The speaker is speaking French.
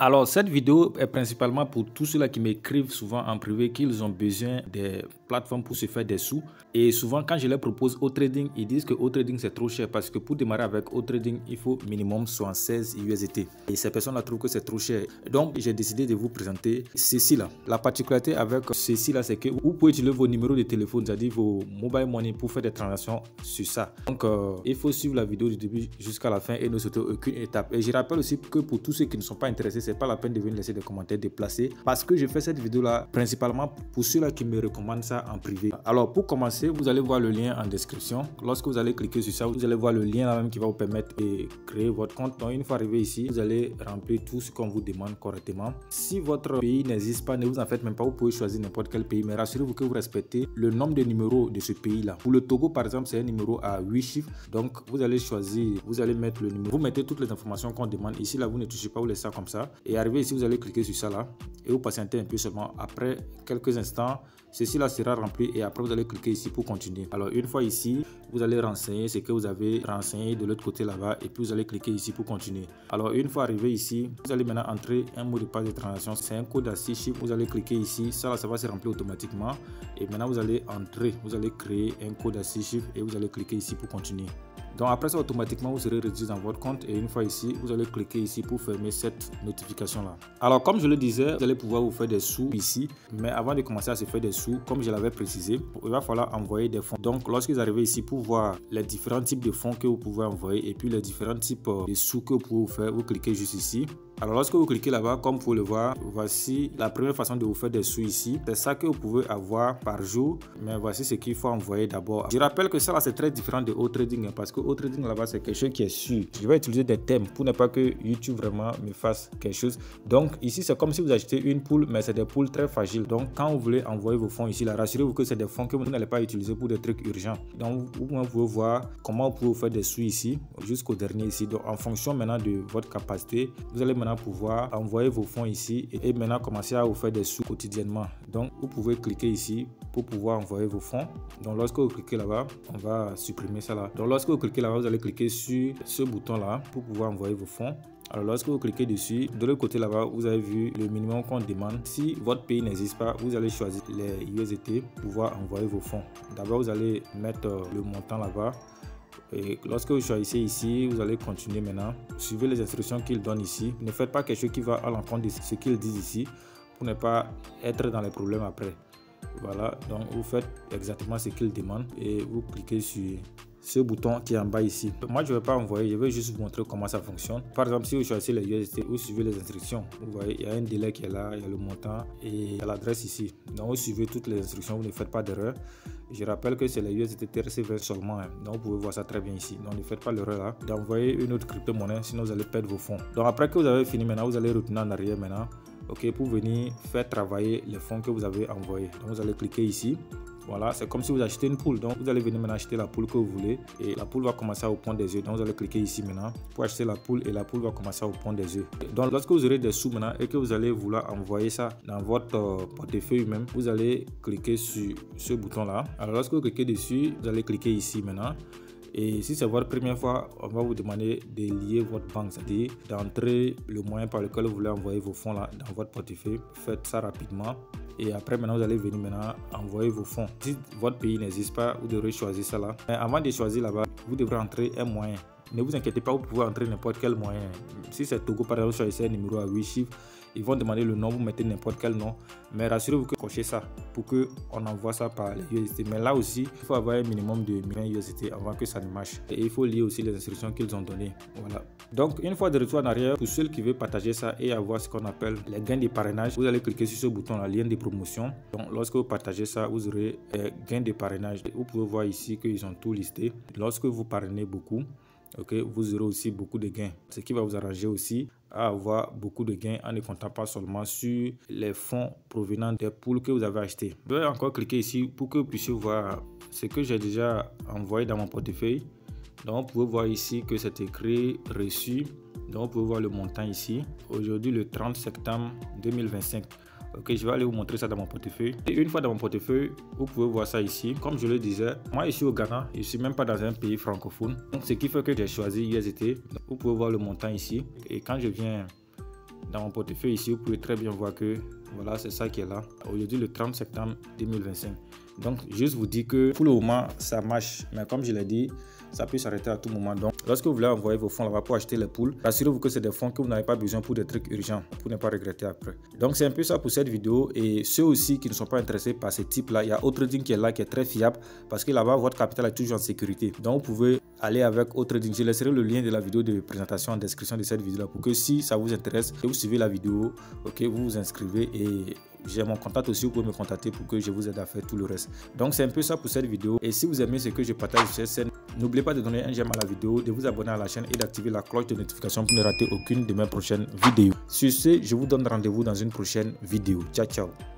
Alors, cette vidéo est principalement pour tous ceux-là qui m'écrivent souvent en privé qu'ils ont besoin des plateformes pour se faire des sous. Et souvent, quand je leur propose Otrading, ils disent que Otrading c'est trop cher parce que pour démarrer avec Otrading, il faut minimum 76 USDT. Et ces personnes-là trouvent que c'est trop cher. Donc, j'ai décidé de vous présenter ceci-là. La particularité avec ceci-là, c'est que vous pouvez utiliser vos numéros de téléphone, c'est-à-dire vos mobile money pour faire des transactions sur ça. Donc, il faut suivre la vidéo du début jusqu'à la fin et ne sauter aucune étape. Et je rappelle aussi que pour tous ceux qui ne sont pas intéressés, c'est pas la peine de venir laisser des commentaires déplacés parce que je fais cette vidéo là principalement pour ceux-là qui me recommandent ça en privé. Alors pour commencer, vous allez voir le lien en description. Lorsque vous allez cliquer sur ça, vous allez voir le lien là même qui va vous permettre de créer votre compte. Donc une fois arrivé ici, vous allez remplir tout ce qu'on vous demande correctement. Si votre pays n'existe pas, ne vous en faites même pas, vous pouvez choisir n'importe quel pays, mais rassurez-vous que vous respectez le nombre de numéros de ce pays là. Pour le Togo par exemple, c'est un numéro à 8 chiffres, donc vous allez choisir, vous allez mettre le numéro, vous mettez toutes les informations qu'on demande ici là, vous ne touchez pas, vous laissez ça comme ça. Et arrivé ici, vous allez cliquer sur ça là et vous patientez un peu seulement. Après quelques instants, ceci là sera rempli et après vous allez cliquer ici pour continuer. Alors une fois ici, vous allez renseigner ce que vous avez renseigné de l'autre côté là-bas et puis vous allez cliquer ici pour continuer. Alors une fois arrivé ici, vous allez maintenant entrer un mot de passe de transaction. C'est un code à 6 chiffres. Vous allez cliquer ici, ça là, ça va se remplir automatiquement et maintenant vous allez entrer, vous allez créer un code à 6 chiffres et vous allez cliquer ici pour continuer. Donc après ça, automatiquement, vous serez redirigé dans votre compte et une fois ici, vous allez cliquer ici pour fermer cette notification là. Alors comme je le disais, vous allez pouvoir vous faire des sous ici, mais avant de commencer à se faire des sous, comme je l'avais précisé, il va falloir envoyer des fonds. Donc lorsque vous arrivez ici pour voir les différents types de fonds que vous pouvez envoyer et puis les différents types de sous que vous pouvez vous faire, vous cliquez juste ici. Alors lorsque vous cliquez là-bas, comme vous pouvez le voir, voici la première façon de vous faire des sous ici. C'est ça que vous pouvez avoir par jour, mais voici ce qu'il faut envoyer d'abord. Je rappelle que ça là c'est très différent de Otrading parce que Otrading là-bas c'est quelque chose qui est sûr. Je vais utiliser des thèmes pour ne pas que YouTube vraiment me fasse quelque chose. Donc ici c'est comme si vous achetez une poule, mais c'est des poules très fragiles. Donc quand vous voulez envoyer vos fonds ici, là, rassurez-vous que c'est des fonds que vous n'allez pas utiliser pour des trucs urgents. Donc vous pouvez voir comment vous pouvez faire des sous ici jusqu'au dernier ici. Donc en fonction maintenant de votre capacité, vous allez maintenant pouvoir envoyer vos fonds ici et maintenant commencer à vous faire des sous quotidiennement. Donc vous pouvez cliquer ici pour pouvoir envoyer vos fonds. Donc lorsque vous cliquez là-bas, on va supprimer ça là. Donc lorsque vous cliquez là-bas, vous allez cliquer sur ce bouton là pour pouvoir envoyer vos fonds. Alors lorsque vous cliquez dessus, de l'autre côté là-bas, vous avez vu le minimum qu'on demande. Si votre pays n'existe pas, vous allez choisir les USDT pour pouvoir envoyer vos fonds. D'abord vous allez mettre le montant là-bas. Et lorsque vous choisissez ici, vous allez continuer maintenant. Suivez les instructions qu'ils donnent ici. Ne faites pas quelque chose qui va à l'encontre de ce qu'ils disent ici pour ne pas être dans les problèmes après. Voilà, donc vous faites exactement ce qu'ils demandent et vous cliquez sur ce bouton qui est en bas ici. Moi je ne vais pas envoyer, je vais juste vous montrer comment ça fonctionne. Par exemple, si vous choisissez les USDT, vous suivez les instructions. Vous voyez, il y a un délai qui est là, il y a le montant et il y a l'adresse ici. Donc vous suivez toutes les instructions, vous ne faites pas d'erreur. Je rappelle que c'est les USDT TRC20 seulement, hein. Donc vous pouvez voir ça très bien ici. Donc ne faites pas l'erreur là d'envoyer une autre crypto-monnaie, sinon vous allez perdre vos fonds. Donc après que vous avez fini maintenant, vous allez retourner en arrière maintenant. Ok, pour venir faire travailler les fonds que vous avez envoyés. Donc vous allez cliquer ici. Voilà, c'est comme si vous achetez une poule. Donc vous allez venir maintenant acheter la poule que vous voulez et la poule va commencer à vous pondre des œufs. Donc vous allez cliquer ici maintenant pour acheter la poule et la poule va commencer à vous pondre des œufs. Donc lorsque vous aurez des sous maintenant et que vous allez vouloir envoyer ça dans votre portefeuille même, vous allez cliquer sur ce bouton là. Alors lorsque vous cliquez dessus, vous allez cliquer ici maintenant. Et si c'est votre première fois, on va vous demander de lier votre banque, c'est-à-dire d'entrer le moyen par lequel vous voulez envoyer vos fonds là dans votre portefeuille. Faites ça rapidement. Et après, maintenant, vous allez venir maintenant envoyer vos fonds. Si votre pays n'existe pas, vous devrez choisir ça là. Mais avant de choisir là-bas, vous devrez entrer un moyen. Ne vous inquiétez pas, vous pouvez entrer n'importe quel moyen. Si c'est Togo, par exemple, choisissez un numéro à 8 chiffres. Ils vont demander le nom, vous mettez n'importe quel nom. Mais rassurez-vous que cochez ça pour qu'on envoie ça par les USDT. Mais là aussi, il faut avoir un minimum de 1000 USDT avant que ça ne marche. Et il faut lire aussi les instructions qu'ils ont données. Voilà. Donc, une fois de retour en arrière, pour ceux qui veulent partager ça et avoir ce qu'on appelle les gains de parrainage, vous allez cliquer sur ce bouton, la lien de promotion. Donc, lorsque vous partagez ça, vous aurez gains de parrainage. Vous pouvez voir ici qu'ils ont tout listé. Lorsque vous parrainez beaucoup, ok, vous aurez aussi beaucoup de gains, ce qui va vous arranger aussi à avoir beaucoup de gains en ne comptant pas seulement sur les fonds provenant des poules que vous avez achetées. Vous pouvez encore cliquer ici pour que vous puissiez voir ce que j'ai déjà envoyé dans mon portefeuille. Donc vous pouvez voir ici que c'est écrit reçu. Donc vous pouvez voir le montant ici. Aujourd'hui le 30 septembre 2025. Ok, je vais aller vous montrer ça dans mon portefeuille. Et une fois dans mon portefeuille, vous pouvez voir ça ici. Comme je le disais, moi je suis au Ghana, je ne suis même pas dans un pays francophone. Donc ce qui fait que j'ai choisi USDT. Vous pouvez voir le montant ici. Et quand je viens Dans mon portefeuille ici, vous pouvez très bien voir que voilà, c'est ça qui est là. Aujourd'hui, le 30 septembre 2025. Donc, juste vous dire que pour le moment, ça marche. Mais comme je l'ai dit, ça peut s'arrêter à tout moment. Donc, lorsque vous voulez envoyer vos fonds là-bas pour acheter les poules, rassurez-vous que c'est des fonds que vous n'avez pas besoin pour des trucs urgents, pour ne pas regretter après. Donc, c'est un peu ça pour cette vidéo. Et ceux aussi qui ne sont pas intéressés par ce type-là, il y a AutoTrading qui est là, qui est très fiable parce que là-bas, votre capital est toujours en sécurité. Donc, vous pouvez aller avec AutoTrading. Je laisserai le lien de la vidéo de présentation en description de cette vidéo-là pour que si ça vous intéresse, vous suivez la vidéo, ok, vous vous inscrivez et j'ai mon contact aussi, vous pouvez me contacter pour que je vous aide à faire tout le reste. Donc c'est un peu ça pour cette vidéo. Et si vous aimez ce que je partage sur cette scène, n'oubliez pas de donner un j'aime à la vidéo, de vous abonner à la chaîne et d'activer la cloche de notification pour ne rater aucune de mes prochaines vidéos. Sur ce, je vous donne rendez-vous dans une prochaine vidéo. Ciao, ciao.